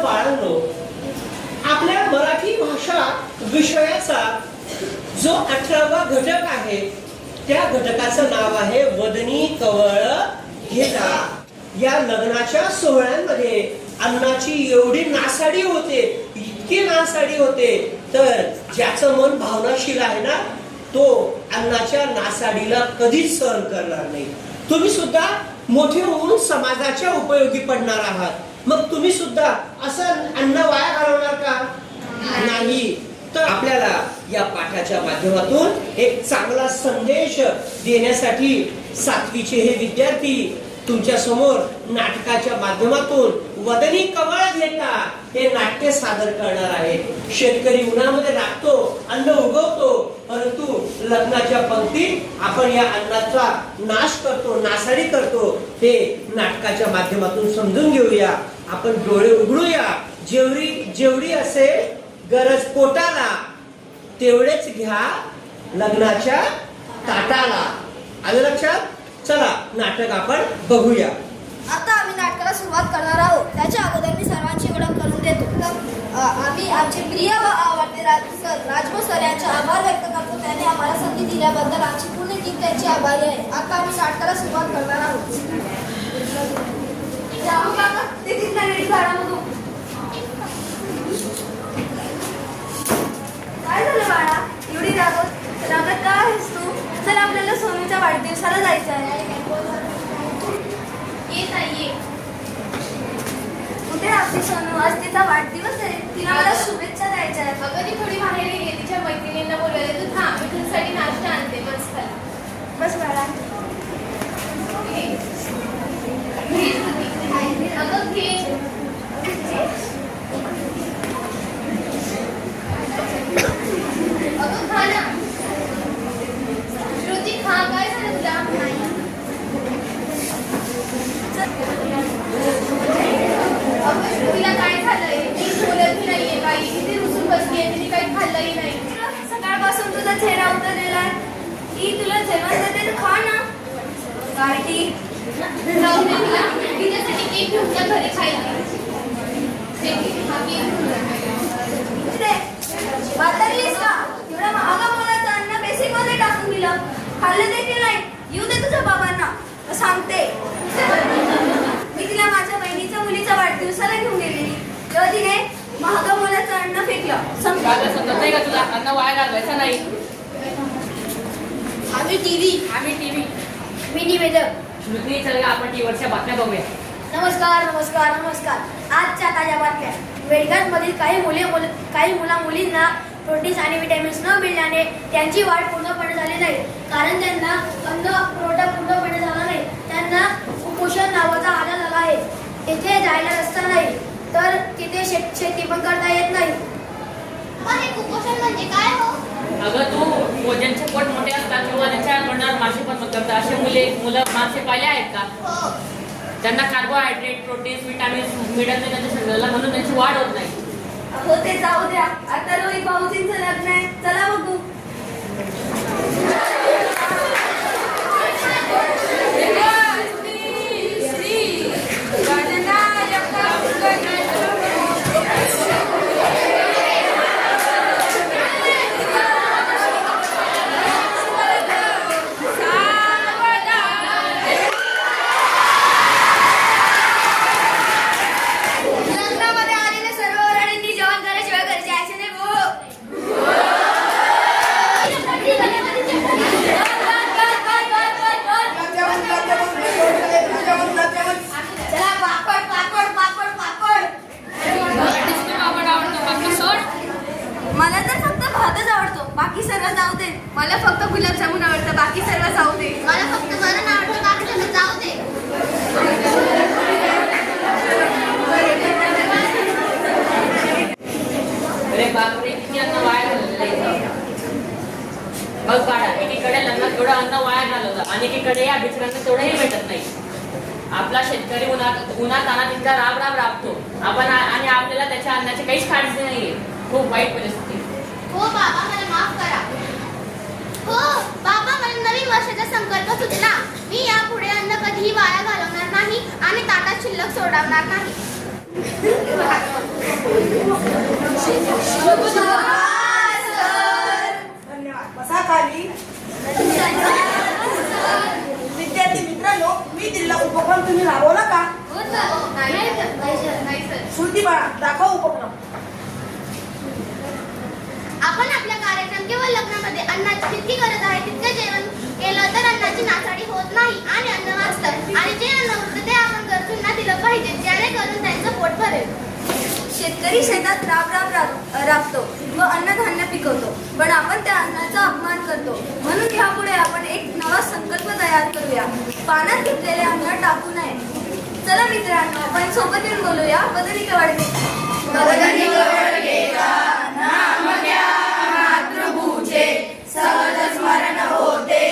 बाळांनो, आपल्या मराठी भाषा विषयाचा जो 18वा घटक आहे त्या घटकाचं नाव आहे वदनी कवळ घेता. या लग्नाच्या सोहळ्यांमध्ये अन्नाची एवढी नासाडी होते, इतकी नासाडी होते, तर ज्याचं मन भावनाशील आहे ना तो अन्नाच्या नासाडीला कधीच सहन करणार नाही. तुम्ही सुद्धा मोठे होऊन समाजाच्या उपयोगी पडणार आहात. मग तुम्ही सुद्धा असं अन्न वाया घालवणार का? नाही. तर आपल्याला या पाठाच्या माध्यमातून एक चांगला संदेश देण्यासाठी 7वीचे हे विद्यार्थी तुमच्या समोर नाटकाच्या माध्यमातून वदनी कवळ घेता हे नाट्य सादर करणार आहेत. शेतकरी उन्हामध्ये राबतो, अन्न उगवतो, परंतु लग्नाच्या पंक्तीत आपण या अन्नाचा नाश करतो, नासाडी करतो. हे नाटकाच्या माध्यमातून समजून घेऊया. आपण डोळे उघडूया. जेवढी असेल गरज पोटाला तेवढेच घ्या लग्नाच्या ताटाला. आलं लक्षात? चला नाटक आपण बघूया. आता आम्ही नाटकाला सुरुवात करणार आहोत. त्याच्या अगोदर मी सर्वांची ओळख करून देतो. आम्ही आमचे प्रिय व आवडते राजभर सर यांचे आभार व्यक्त करतो. त्यांनी आम्हाला संधी दिल्याबद्दल आमची पूर्ण टीम त्यांची आभारी आहे. आता आम्ही नाटकाला सुरुवात करणार आहोत. काय झालं बाळा, एवढी रागत का आहेस तू? चल आपल्याला सोनूच्या वाढदिवसाला जायचं आहे. कुठे आपली सोनू? आज तिचा वाढदिवस आहे. तिला मला शुभेच्छा द्यायच्या आहेत. अगं ती थोडी बाहेर गेली, तिच्या मैत्रिणींना बोलवले. तू थांब, मी तुझ्यासाठी नाश्ता आणते. बस बाळा. अगं घे. अगं खा ना. श्रुती खा. काय झालं तुला? अगं श्रुतीला काय झालंय? ती बोलत नाहीये काही. किती रुसून बसलीये, तिने काही खाल्लंही नाही. सकाळपासून तुझा चेहरा उतरलेला की तुला जेवण देते तर खा ना. काय ती? जाऊ दे तिला. तिच्यासाठी केक घेऊन जा घरी खायला. वातरलीस का? एवढा महागा मोलाचं अन्न बेसिक मध्ये टाकून दिलं. खाल्लं देखील नाही. येऊ दे तुझ्या बाबांना सांगते. मी तिला माझ्या बहिणीच्या मुलीच्या वाढदिवसाला घेऊन गेलेली, तेव्हा तिने महागा मोलाचं अन्न फेकलं. समजत नाही का तुला? अन्न वाया घालवायचं नाही. आम्ही टीव्ही. मी निवेदक. श्रुती, चल आपण टीव्हीवरच्या बातम्या बघूया. नमस्कार. आजच्या ताज्या बातम्या. मेडिकलमधील काही मुलींना प्रोटीन्स आणि विटॅमिन्स न मिळाल्याने त्यांची वाढ पूर्णपणे झाली नाही. कारण त्यांना अन्न पुरवठा पूर्णपणे झाला नाही. त्यांना कुपोषण नावाचा आजार झाला आहे. तिथे जायला रस्ता नाही, तर तिथे शेती पण करता येत नाही. कुपोषण म्हणजे काय हो? अगं तू ज्यांचे पोट मोठे असतात किंवा त्यांच्या तोंडावर मासे पण करतात असे मुलं मासे पाहिले आहेत का? त्यांना कार्बोहायड्रेट, प्रोटीन्स, विटामिन्स मिळत नाही त्यांच्या शरीराला, म्हणून त्यांची वाढ होत नाही. हो ते जाऊ द्या. आता रोहित भाऊजींचं लग्न आहे, चला बघू. मला तर फक्त भातच आवडतो, बाकी सर्व जाऊ दे. मला फक्त गुलाबजामुन आवडतं, बाकी सर्व जाऊ दे. मला फक्त वरण आवडतं, बाकी सर्व जाऊ दे. अरे बापरे, किती अन्न वाया घालवलं. बघ बाळा, एकीकडे लग्नात थोडं अन्न वाया घालवलं आणि एकीकडे या बिचाऱ्यांना तेवढंही भेटत नाही. आपला शेतकरी उन्हात आणत इतका राब राबतो आपण आणि आपल्याला त्याच्या अन्नाची काहीच काळजी नाहीये. खूप वाईट परिस्थिती. हो बाबा, मला माफ करा. हो बाबा, मला नवीन वर्षाचा संकल्प सुचला. मी यापुढे अन्न कधीही वाया घालवणार नाही आणि ताटात शिल्लक सोडवणार नाही. धन्यवाद. बसा खाली. विद्यार्थी मित्रांनो, मी दिलेला उपक्रम तुम्ही राबवला का? नाही सर. श्रुती बाळा, दाखव उपक्रम. आपण आपल्या कार्यक्रम किंवा लग्नामध्ये अन्नाची जितकी गरज आहे तितके जेवण केलं तर अन्नाची नासाडी होत नाही आणि अन्न वाचतं. आणि जे अन्न उरतं ते आपण गरजूंना दिलं पाहिजे, जेणेकरून त्यांचं पोट भरेल. शेतकरी शेतात राबतो व अन्नधान्य पिकवतो, पण आपण त्या अन्नाचा अपमान करतो. म्हणून यापुढे आपण एक नवा संकल्प तयार करूया. पाण्यात घेतलेले अन्न टाकू नये. चला मित्रांनो, आपण सोबत येऊन बोलूया. वदनी कवडगे. वदनी कवडगेचा नाम घ्या मातृभूचे, सहज स्मरण होते